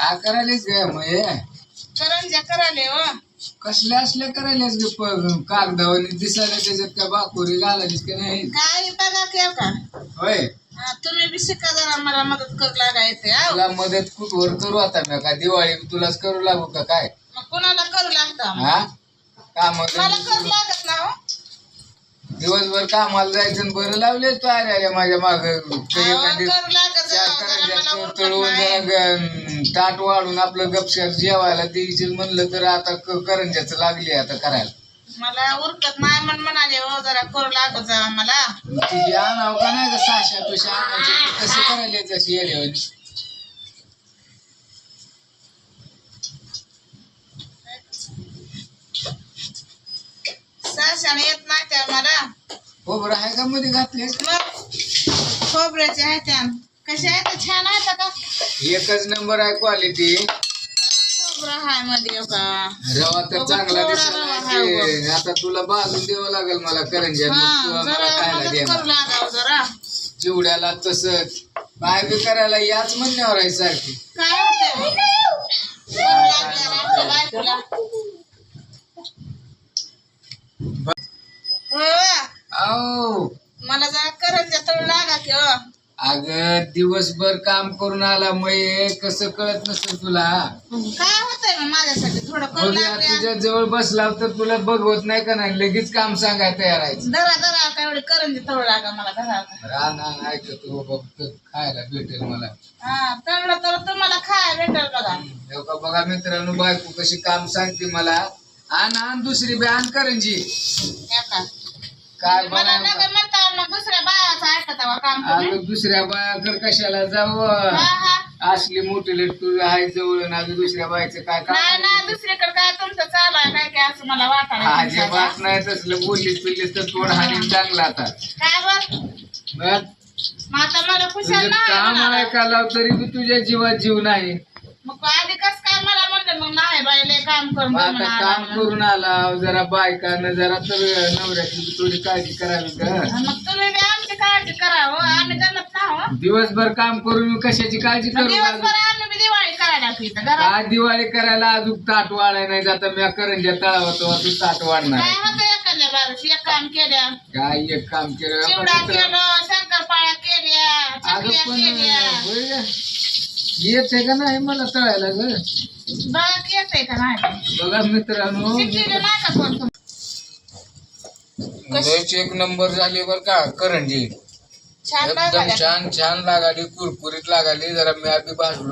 काय करायलेस ग मये? करंज्या कराले हो. कसल्या असल्या करायलेस ग? कागदावर दिसायला त्याच्यात त्या बाकुरी घालालीस का नाही? काय बघा केव का होय, तुम्ही बी शिका जरा मला मदत करू लागा येते आहो. तुला मदत कुठवर करू आता मी? का दिवाळी तुलाच करू लागू का काय? मग कोणाला करू लागता हा, काम मला करू लागत ना हो. दिवसभर कामाला जायचं आणि बरं लावलेस तू अरे माझ्या माग करू लागत मला उरकत तळून नाही. जरा ताट वाढून आपलं गपशात जेवायला द्यायचं म्हणलं तर आता करंज्याच लागली आता करायला. मला उरकत नाही म्हणून म्हणाले हो जरा करू लागत जावा मला. तुझी आणाव का नाही का साशा तुझ्या आणायची कशी करायला जशी येण्यावानी? साशाने येत नाही त्या मला. खोबरं आहे का मध्ये घातले? मग खोबऱ्याचे आहे त्या कशा आहेत छान आहेत का? एकच नंबर आहे क्वालिटी. खोबरं आहे मध्ये हो का. रवा तर चांगला थोडा दिसला रवा नाही. आहे ते आता तुला भाजून द्यावं लागेल मला करंज्या. मग तुला मला जरा खायला मदत देणार. करू लागावं जरा. चिवड्याला तसंच काय बी करायला याच म्हणण्यावर आहे सारखी. काय होतंय आमच्या बायकोला? आओ मला जरा करंज्या तळू लागा की हो. अगं दिवसभर काम करून आला मग कसं कळत नसेल तुला? काय होतंय मग माझ्यासाठी थोडं करू बघूया, लागल्या. तुझ्या जवळ बसला तर तुला बघवत नाही का नाही? लगेच काम सांगायला तयार व्हायचं. जरा जरा काय एवढी करंजी तळू लागा मला घरा. रान ऐकतो बघ खायला भेटेल मला. हा तळलं तर तुम्हाला खाय भेटेल बघा. हो का बघा मित्रांनो, बायको कशी काम सांगते मला. आण दुसरी बी आण करंजी. हे का? काय मला बघा नका म्हणता मग दुसऱ्या बायाचं ऐकता काम तुम्ही. अगं दुसऱ्या बायाकडे कशाला जाऊ? हा हा असली मोठी लेट तू आहे जवळ ना दुसऱ्या बायचं काय नाही काम? ना दुसरीकडे काय तुमचं चालू आहे काय काय असं मला वाटायला अजिबात नाही तसलं बोललीस पिल्लीस तर तोड हानी चांगला आता. काय बर मग मग आता मला खुशाल तुझं नाही काम म्हणाला. ऐकायला तरी बी तुझ्या जीवात जीव नाही. मग आधी कस काय मला म्हणलं मग नाही बाई लय काम करून मग दमून आता आला काम म्हणून. करून आला जरा बायकानं जरा तर नवऱ्याची बी थोडी काळजी करावी का? मग तुम्ही बी आमची काळजी करा हो आम्ही जमत ना हो. दिवसभर काम करून कशाची काळजी करू? दिवसभर आम्ही बी दिवाळी करायला इथं घरात. आज दिवाळी करायला अजून ताट वाढाय नाही जाता मी करंज्या तळावा तो तू ताट वाढणार. काय होतं एखाद्या बारीश एक काम केल्या काय एक काम केलं चिवडा केलं शंकरपाळ्या केल्या चकल्या केल्या. येते का नाही मला तळायला ग? बघा येतंय का नाही बघा मित्रांनो, शिकलेलं नाही का कोण लयच एक नंबर झाली बर का करंजी. छान एकदम लागल्या. छान छान लागाली, कुरकुरीत लागाली. जरा मी आधी भाजलो